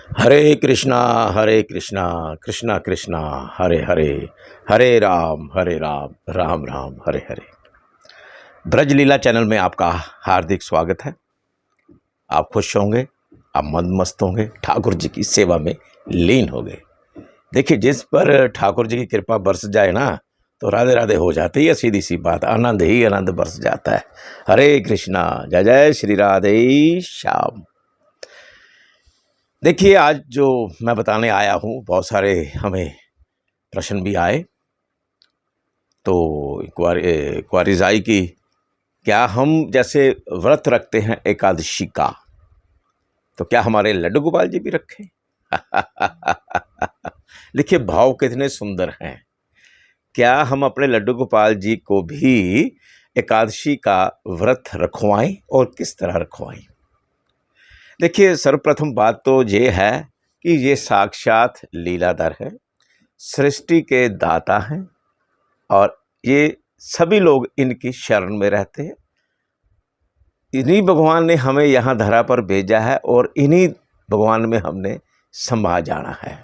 हरे कृष्णा कृष्णा कृष्णा हरे हरे, हरे राम राम राम हरे हरे। ब्रज लीला channel में आपका हार्दिक स्वागत है। आप खुश होंगे, आप मस्त होंगे, ठाकुर जी की सेवा में लीन हो गए। देखिए, जिस पर ठाकुर जी की कृपा बरस जाए ना, तो राधे राधे हो जाती है, सीधी सी बात, आनंद ही आनंद बरस जाता है। हरे कृष्णा, जय जय श्री राधे श्याम। देखिए, आज जो मैं बताने आया हूँ, बहुत सारे हमें प्रश्न भी आए, तो क्वारीज आई कि क्या हम जैसे व्रत रखते हैं एकादशी का, तो क्या हमारे लड्डू गोपाल जी भी रखें? देखिए, भाव कितने सुंदर हैं। क्या हम अपने लड्डू गोपाल जी को भी एकादशी का व्रत रखवाएं, और किस तरह रखवाएं? देखिए, सर्वप्रथम बात तो ये है कि ये साक्षात लीलाधर है, सृष्टि के दाता हैं, और ये सभी लोग इनकी शरण में रहते हैं। इन्हीं भगवान ने हमें यहाँ धरा पर भेजा है, और इन्हीं भगवान में हमने समा जाना है,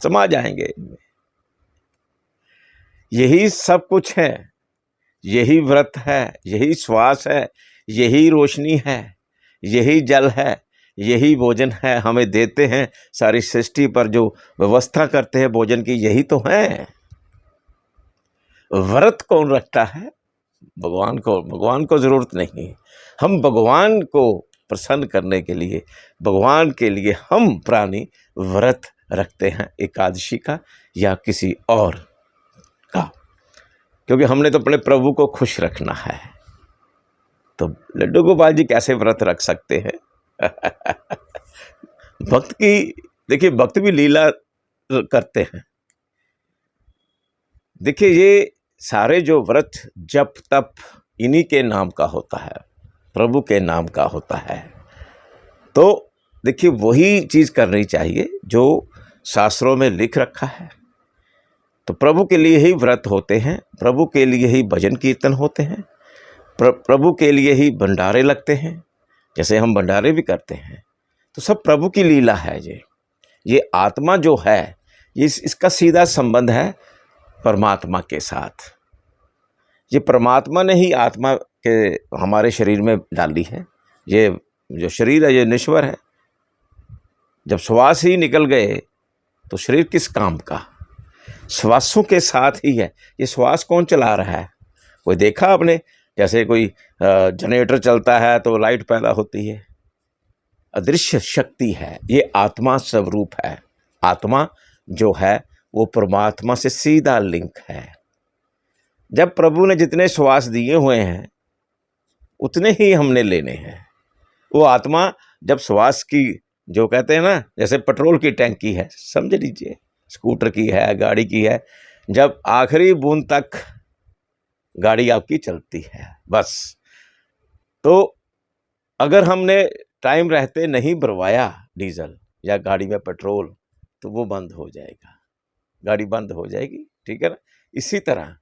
समा जाएंगे इनमें। यही सब कुछ है, यही व्रत है, यही श्वास है, यही रोशनी है, यही जल है, यही भोजन है, हमें देते हैं। सारी सृष्टि पर जो व्यवस्था करते हैं भोजन की, यही तो है। व्रत कौन रखता है? भगवान को जरूरत नहीं। हम भगवान को प्रसन्न करने के लिए, भगवान के लिए हम प्राणी व्रत रखते हैं, एकादशी का या किसी और का, क्योंकि हमने तो अपने प्रभु को खुश रखना है। तो लड्डू गोपाल जी कैसे व्रत रख सकते हैं? भक्त की, देखिए, भक्त भी लीला करते हैं। देखिए, ये सारे जो व्रत जप तप इन्हीं के नाम का होता है, प्रभु के नाम का होता है। तो देखिए, वही चीज़ करनी चाहिए जो शास्त्रों में लिख रखा है। तो प्रभु के लिए ही व्रत होते हैं, प्रभु के लिए ही भजन कीर्तन होते हैं, प्रभु के लिए ही भंडारे लगते हैं, जैसे हम भंडारे भी करते हैं। तो सब प्रभु की लीला है। ये आत्मा जो है, इसका सीधा संबंध है परमात्मा के साथ। ये परमात्मा ने ही आत्मा के हमारे शरीर में डाली है। ये जो शरीर है, ये नश्वर है। जब श्वास ही निकल गए तो शरीर किस काम का? श्वासों के साथ ही है। ये श्वास कौन चला रहा है? कोई देखा आपने? जैसे कोई जनरेटर चलता है तो लाइट पैदा होती है, अदृश्य शक्ति है। ये आत्मा स्वरूप है। आत्मा जो है वो परमात्मा से सीधा लिंक है। जब प्रभु ने जितने श्वास दिए हुए हैं उतने ही हमने लेने हैं। वो आत्मा जब श्वास की, जो कहते हैं ना, जैसे पेट्रोल की टैंकी है, समझ लीजिए, स्कूटर की है, गाड़ी की है, जब आखिरी बूंद तक गाड़ी आपकी चलती है, बस। तो अगर हमने टाइम रहते नहीं भरवाया डीजल या गाड़ी में पेट्रोल, तो वो बंद हो जाएगा, गाड़ी बंद हो जाएगी। ठीक है ना? इसी तरह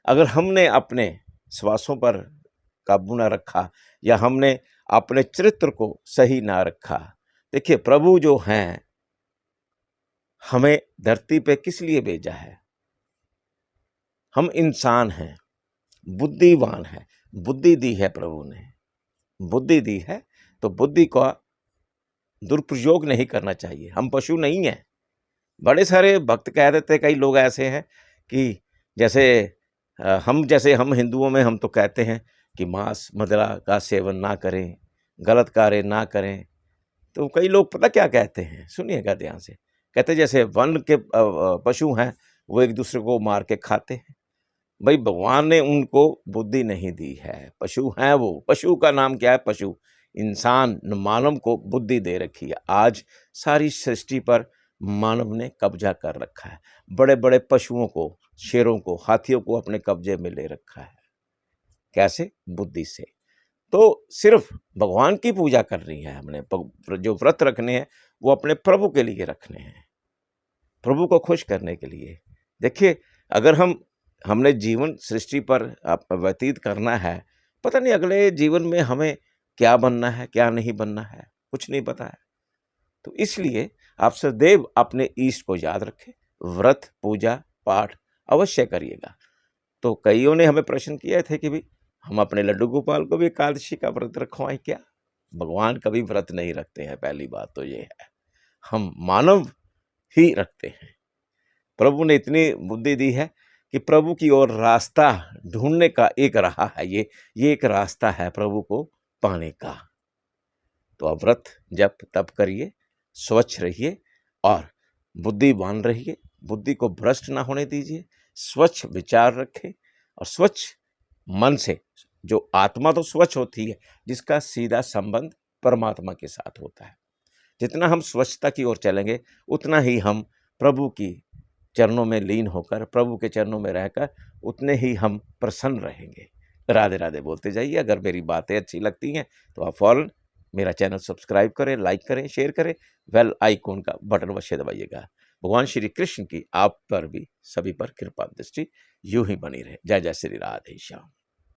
अगर हमने अपने श्वासों पर काबू ना रखा, या हमने अपने चरित्र को सही ना रखा, देखिए, प्रभु जो हैं हमें धरती पे किस लिए भेजा है? हम इंसान हैं, बुद्धिवान हैं, बुद्धि दी है प्रभु ने, बुद्धि दी है, तो बुद्धि का दुरुपयोग नहीं करना चाहिए। हम पशु नहीं हैं। बड़े सारे भक्त कह देते, कई लोग ऐसे हैं कि जैसे हम हिंदुओं में हम तो कहते हैं कि मांस मदिरा का सेवन ना करें, गलत कार्य ना करें। तो कई लोग पता क्या कहते हैं, सुनिएगा ध्यान से। कहते जैसे वन के पशु हैं, वो एक दूसरे को मार के खाते हैं। भाई, भगवान ने उनको बुद्धि नहीं दी है, पशु हैं वो। पशु का नाम क्या है? पशु। इंसान मानव को बुद्धि दे रखी है। आज सारी सृष्टि पर मानव ने कब्जा कर रखा है। बड़े बड़े पशुओं को, शेरों को, हाथियों को अपने कब्जे में ले रखा है। कैसे? बुद्धि से। तो सिर्फ भगवान की पूजा करनी है हमने। जो व्रत रखने हैं वो अपने प्रभु के लिए रखने हैं, प्रभु को खुश करने के लिए। देखिए, अगर हमने जीवन सृष्टि पर व्यतीत करना है, पता नहीं अगले जीवन में हमें क्या बनना है, क्या नहीं बनना है, कुछ नहीं पता है। तो इसलिए आप सदैव अपने ईष्ट को याद रखें, व्रत पूजा पाठ अवश्य करिएगा। तो कईयों ने हमें प्रश्न किए थे कि भाई हम अपने लड्डू गोपाल को भी एकादशी का व्रत रखवाएं क्या? भगवान कभी व्रत नहीं रखते हैं, पहली बात तो ये है, हम मानव ही रखते हैं। प्रभु ने इतनी बुद्धि दी है कि प्रभु की ओर रास्ता ढूंढने का एक राह है, ये एक रास्ता है प्रभु को पाने का। तो आप व्रत जप तप करिए, स्वच्छ रहिए और बुद्धिमान रहिए, बुद्धि को भ्रष्ट ना होने दीजिए, स्वच्छ विचार रखें और स्वच्छ मन से, जो आत्मा तो स्वच्छ होती है जिसका सीधा संबंध परमात्मा के साथ होता है। जितना हम स्वच्छता की ओर चलेंगे उतना ही हम प्रभु की चरणों में लीन होकर, प्रभु के चरणों में रहकर उतने ही हम प्रसन्न रहेंगे। राधे राधे बोलते जाइए। अगर मेरी बातें अच्छी लगती हैं तो आप फौरन मेरा चैनल सब्सक्राइब करें, लाइक करें, शेयर करें, बेल आइकॉन का बटन अवश्य दबाइएगा। भगवान श्री कृष्ण की आप पर भी सभी पर कृपा दृष्टि यूं ही बनी रहे। जय जय श्री राधे श्याम।